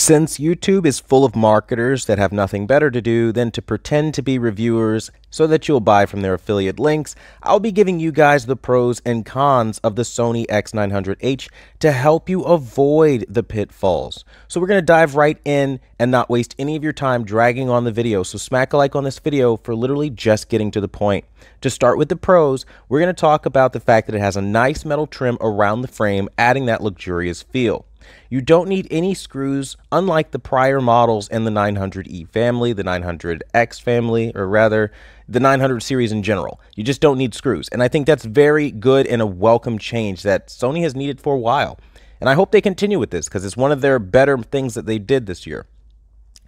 Since YouTube is full of marketers that have nothing better to do than to pretend to be reviewers so that you'll buy from their affiliate links, I'll be giving you guys the pros and cons of the Sony X900H to help you avoid the pitfalls. So we're going to dive right in and not waste any of your time dragging on the video. So smack a like on this video for literally just getting to the point. To start with the pros, we're going to talk about the fact that it has a nice metal trim around the frame, adding that luxurious feel. You don't need any screws, unlike the prior models in the 900E family, the 900X family, or rather, the 900 series in general. You just don't need screws. And I think that's very good and a welcome change that Sony has needed for a while. And I hope they continue with this because it's one of their better things that they did this year.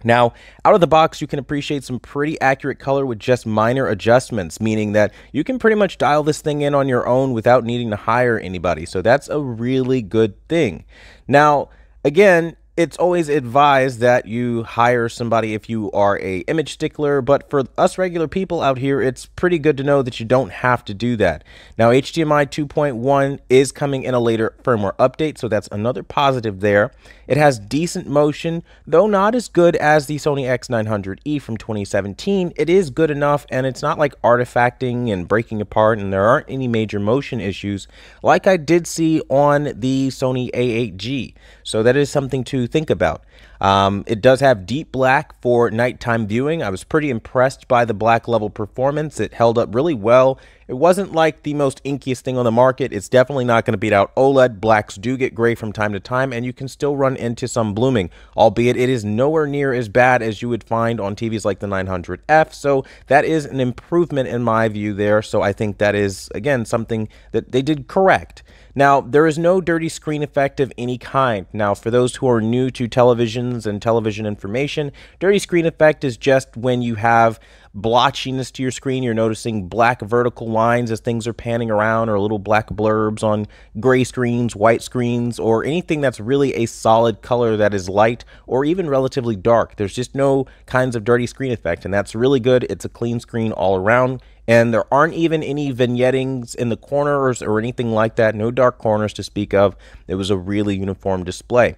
Now, out of the box, you can appreciate some pretty accurate color with just minor adjustments, meaning that you can pretty much dial this thing in on your own without needing to hire anybody. So that's a really good thing. Now, again, it's always advised that you hire somebody if you are a image stickler, but for us regular people out here, it's pretty good to know that you don't have to do that. Now, HDMI 2.1 is coming in a later firmware update, so that's another positive there. It has decent motion, though not as good as the Sony X900E from 2017. It is good enough, and it's not like artifacting and breaking apart, and there aren't any major motion issues like I did see on the Sony A8G. So that is something to think about. It does have deep black for nighttime viewing. I was pretty impressed by the black level performance. It held up really well. It wasn't like the most inkiest thing on the market. It's definitely not going to beat out OLED. Blacks do get gray from time to time, and you can still run into some blooming, albeit it is nowhere near as bad as you would find on TVs like the 900F. So that is an improvement in my view there. So I think that is, again, something that they did correct. Now, there is no dirty screen effect of any kind. Now, for those who are new to televisions and television information, dirty screen effect is just when you have blotchiness to your screen. You're noticing black vertical lines as things are panning around, or little black blurbs on gray screens, white screens, or anything that's really a solid color that is light or even relatively dark. There's just no kinds of dirty screen effect, and that's really good. It's a clean screen all around. And there aren't even any vignettings in the corners or anything like that. No dark corners to speak of. It was a really uniform display.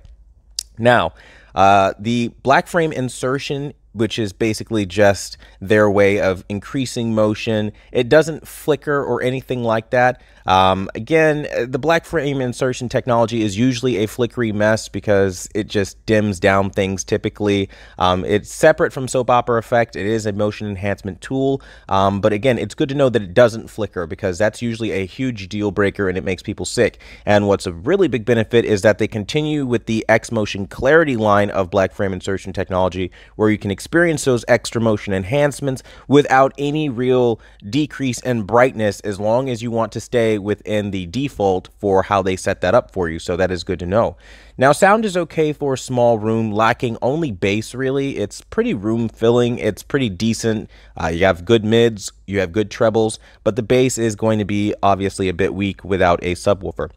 Now, the black frame insertion, which is basically just their way of increasing motion, it doesn't flicker or anything like that. Again, the black frame insertion technology is usually a flickery mess because it just dims down things typically. It's separate from soap opera effect. It is a motion enhancement tool. But again, it's good to know that it doesn't flicker because that's usually a huge deal breaker and it makes people sick. And what's a really big benefit is that they continue with the X-Motion Clarity line of black frame insertion technology, where you can experience those extra motion enhancements without any real decrease in brightness, as long as you want to stay within the default for how they set that up for you. So that is good to know. Now, sound is okay for a small room, lacking only bass really. It's pretty room filling. It's pretty decent. You have good mids, you have good trebles, but the bass is going to be obviously a bit weak without a subwoofer.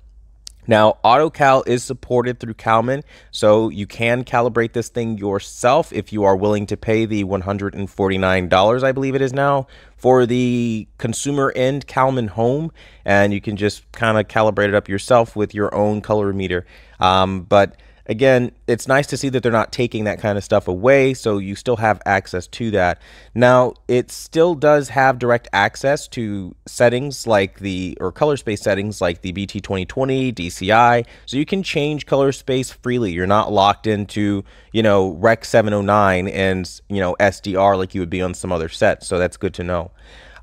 Now, AutoCal is supported through Calman, so you can calibrate this thing yourself if you are willing to pay the $149, I believe it is now, for the consumer end Calman Home, and you can just kind of calibrate it up yourself with your own colorimeter. But again, it's nice to see that they're not taking that kind of stuff away, so you still have access to that. Now, it still does have direct access to settings like or color space settings like the BT 2020, DCI, so you can change color space freely. You're not locked into, Rec 709 and, SDR like you would be on some other sets, so that's good to know.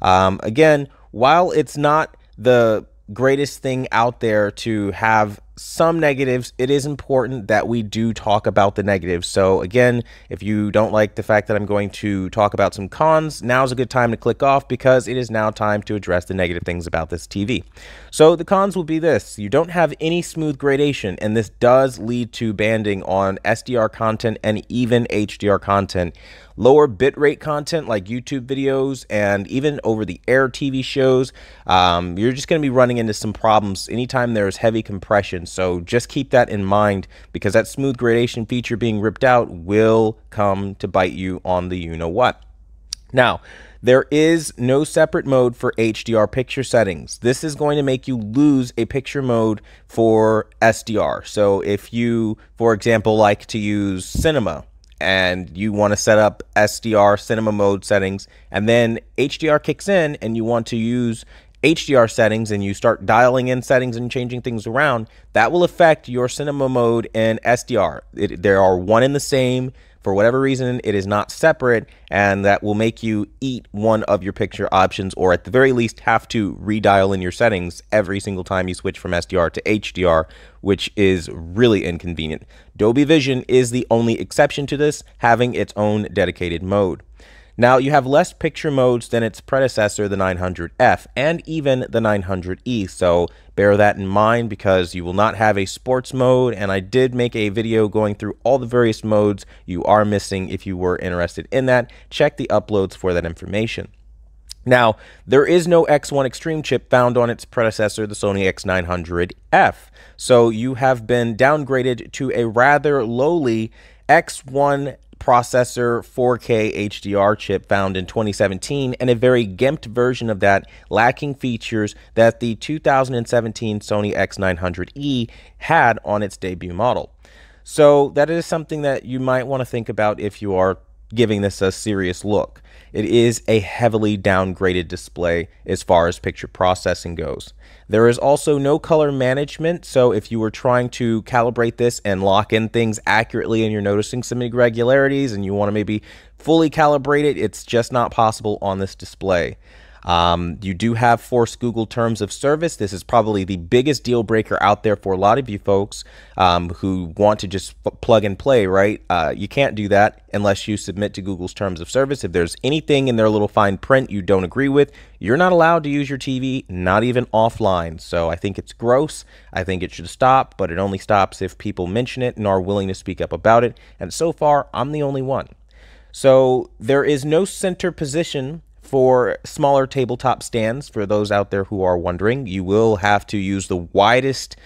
Again, while it's not the greatest thing out there to have some negatives, it is important that we do talk about the negatives. So again, if you don't like the fact that I'm going to talk about some cons, now's a good time to click off because it is now time to address the negative things about this TV. So the cons will be this: you don't have any smooth gradation, and this does lead to banding on SDR content and even HDR content. Lower bitrate content like YouTube videos and even over-the-air TV shows, you're just going to be running into some problems anytime there's heavy compression. So just keep that in mind, because that smooth gradation feature being ripped out will come to bite you on the you-know-what. Now, There is no separate mode for HDR picture settings. This is going to make you lose a picture mode for SDR. So if you, for example, like to use cinema and you want to set up SDR cinema mode settings, and then HDR kicks in and you want to use HDR settings and you start dialing in settings and changing things around, that will affect your cinema mode and SDR. There are one and the same. For whatever reason, it is not separate, and that will make you eat one of your picture options, or at the very least have to redial in your settings every single time you switch from SDR to HDR, which is really inconvenient. Dolby Vision is the only exception to this, having its own dedicated mode. Now, you have less picture modes than its predecessor, the 900F, and even the 900E, so bear that in mind because you will not have a sports mode, and I did make a video going through all the various modes you are missing. If you were interested in that, check the uploads for that information. Now, there is no X1 Extreme chip found on its predecessor, the Sony X900F, so you have been downgraded to a rather lowly X1 processor 4K HDR chip found in 2017, and a very gimped version of that, lacking features that the 2017 Sony X900E had on its debut model. So that is something that you might want to think about if you are giving this a serious look. It is a heavily downgraded display as far as picture processing goes. There is also no color management, so if you were trying to calibrate this and lock in things accurately and you're noticing some irregularities and you want to maybe fully calibrate it, it's just not possible on this display. You do have forced Google terms of service. This is probably the biggest deal breaker out there for a lot of you folks who want to just plug and play, right? You can't do that unless you submit to Google's terms of service. If there's anything in their little fine print you don't agree with, you're not allowed to use your TV, not even offline. So I think it's gross. I think it should stop, but it only stops if people mention it and are willing to speak up about it. And so far, I'm the only one. So there is no center position for smaller tabletop stands. For those out there who are wondering, you will have to use the widest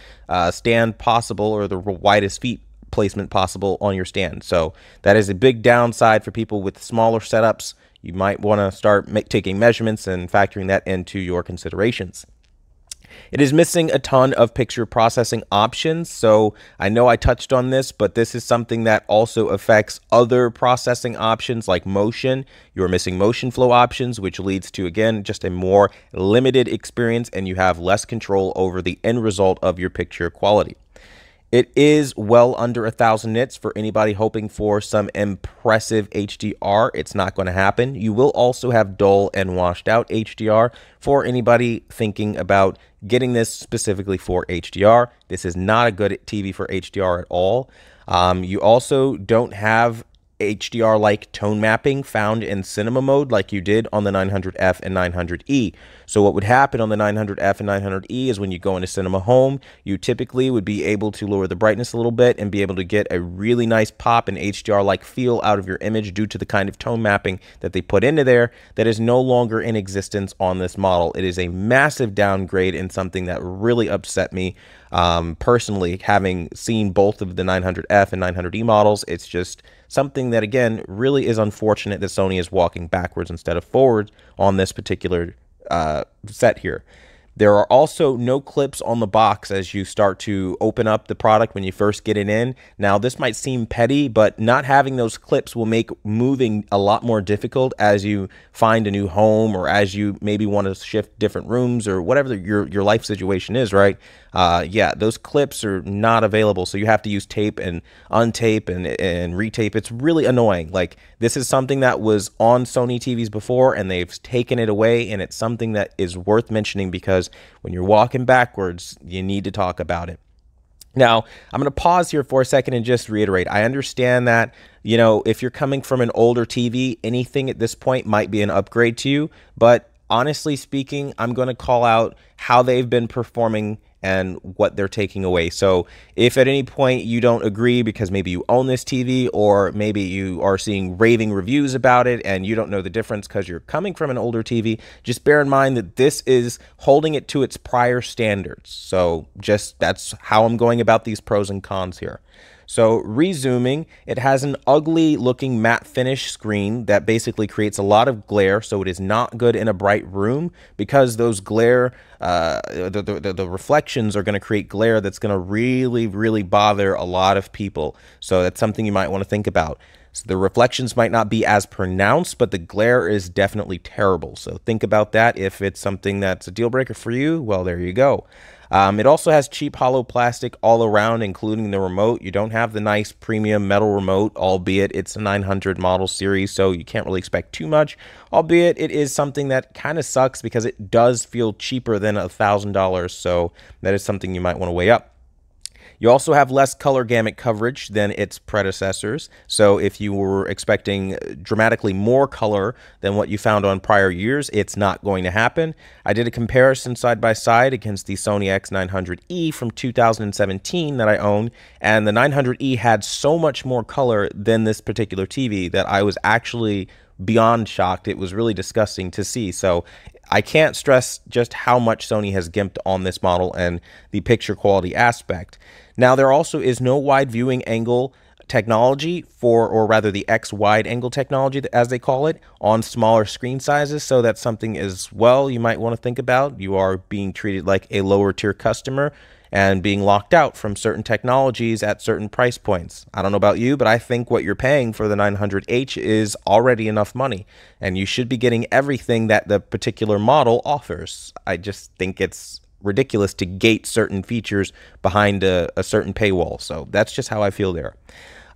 stand possible, or the widest feet placement possible on your stand. So that is a big downside for people with smaller setups. You might want to start taking measurements and factoring that into your considerations. It is missing a ton of picture processing options, so I know I touched on this, but this is something that also affects other processing options like motion. You're missing motion flow options, which leads to, again, just a more limited experience, and you have less control over the end result of your picture quality. It is well under 1,000 nits for anybody hoping for some impressive HDR. It's not going to happen. You will also have dull and washed out HDR for anybody thinking about getting this specifically for HDR. This is not a good TV for HDR at all. You also don't have HDR-like tone mapping found in cinema mode like you did on the 900F and 900E. So what would happen on the 900F and 900E is when you go into cinema home, you typically would be able to lower the brightness a little bit and be able to get a really nice pop and HDR-like feel out of your image due to the kind of tone mapping that they put into there that is no longer in existence on this model. It is a massive downgrade and something that really upset me personally, having seen both of the 900F and 900E models. It's just something that, again, really is unfortunate that Sony is walking backwards instead of forward on this particular set here. There are also no clips on the box as you start to open up the product when you first get it in. Now, this might seem petty, but not having those clips will make moving a lot more difficult as you find a new home, or as you maybe want to shift different rooms, or whatever your life situation is, right? Yeah, those clips are not available, so you have to use tape and untape and retape. It's really annoying. Like, this is something that was on Sony TVs before, and they've taken it away, and it's something that is worth mentioning because when you're walking backwards, you need to talk about it. Now, I'm going to pause here for a second and just reiterate. I understand that, you know, if you're coming from an older TV, anything at this point might be an upgrade to you. But honestly speaking, I'm going to call out how they've been performing and what they're taking away. So if at any point you don't agree because maybe you own this TV, or maybe you are seeing raving reviews about it and you don't know the difference because you're coming from an older TV, just bear in mind that this is holding it to its prior standards. So just that's how I'm going about these pros and cons here. So rezooming, it has an ugly looking matte finish screen that basically creates a lot of glare, so it is not good in a bright room because those glare, the reflections are going to create glare that's going to really bother a lot of people. So that's something you might want to think about. So the reflections might not be as pronounced, but the glare is definitely terrible. So think about that. If it's something that's a deal breaker for you, well, there you go. It also has cheap hollow plastic all around, including the remote. You don't have the nice premium metal remote, albeit it's a 900 model series, so you can't really expect too much. Albeit it is something that kind of sucks because it does feel cheaper than $1,000, so that is something you might want to weigh up. You also have less color gamut coverage than its predecessors, so if you were expecting dramatically more color than what you found on prior years, it's not going to happen. I did a comparison side by side against the Sony X900E from 2017 that I own, and the 900E had so much more color than this particular TV that I was actually beyond shocked. It was really disgusting to see. So I can't stress just how much Sony has gimped on this model and the picture quality aspect. Now, there also is no wide viewing angle technology or rather the X wide angle technology, as they call it, on smaller screen sizes. So that's something as well you might want to think about. You are being treated like a lower tier customer and being locked out from certain technologies at certain price points. I don't know about you, but I think what you're paying for the 900H is already enough money, and you should be getting everything that the particular model offers. I just think it's ridiculous to gate certain features behind a certain paywall. So that's just how I feel there.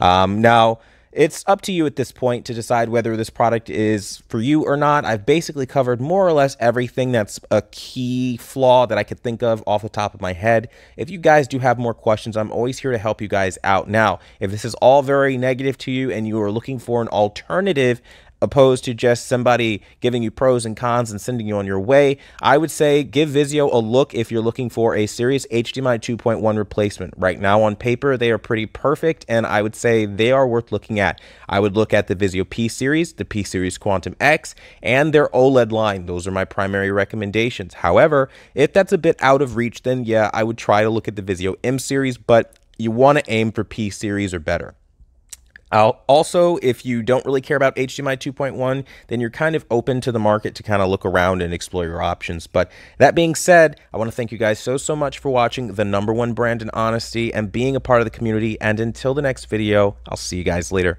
Now, it's up to you at this point to decide whether this product is for you or not. I've basically covered more or less everything that's a key flaw that I could think of off the top of my head. If you guys do have more questions, I'm always here to help you guys out. Now, if this is all very negative to you and you are looking for an alternative opposed to just somebody giving you pros and cons and sending you on your way, I would say give Vizio a look if you're looking for a serious HDMI 2.1 replacement. Right now on paper, they are pretty perfect, and I would say they are worth looking at. I would look at the Vizio P-Series, the P-Series Quantum X, and their OLED line. Those are my primary recommendations. However, if that's a bit out of reach, then yeah, I would try to look at the Vizio M-Series, but you want to aim for P-Series or better. Also, if you don't really care about HDMI 2.1, then you're kind of open to the market to kind of look around and explore your options. But that being said, I want to thank you guys so much for watching the #1 brand in honesty and being a part of the community. And until the next video, I'll see you guys later.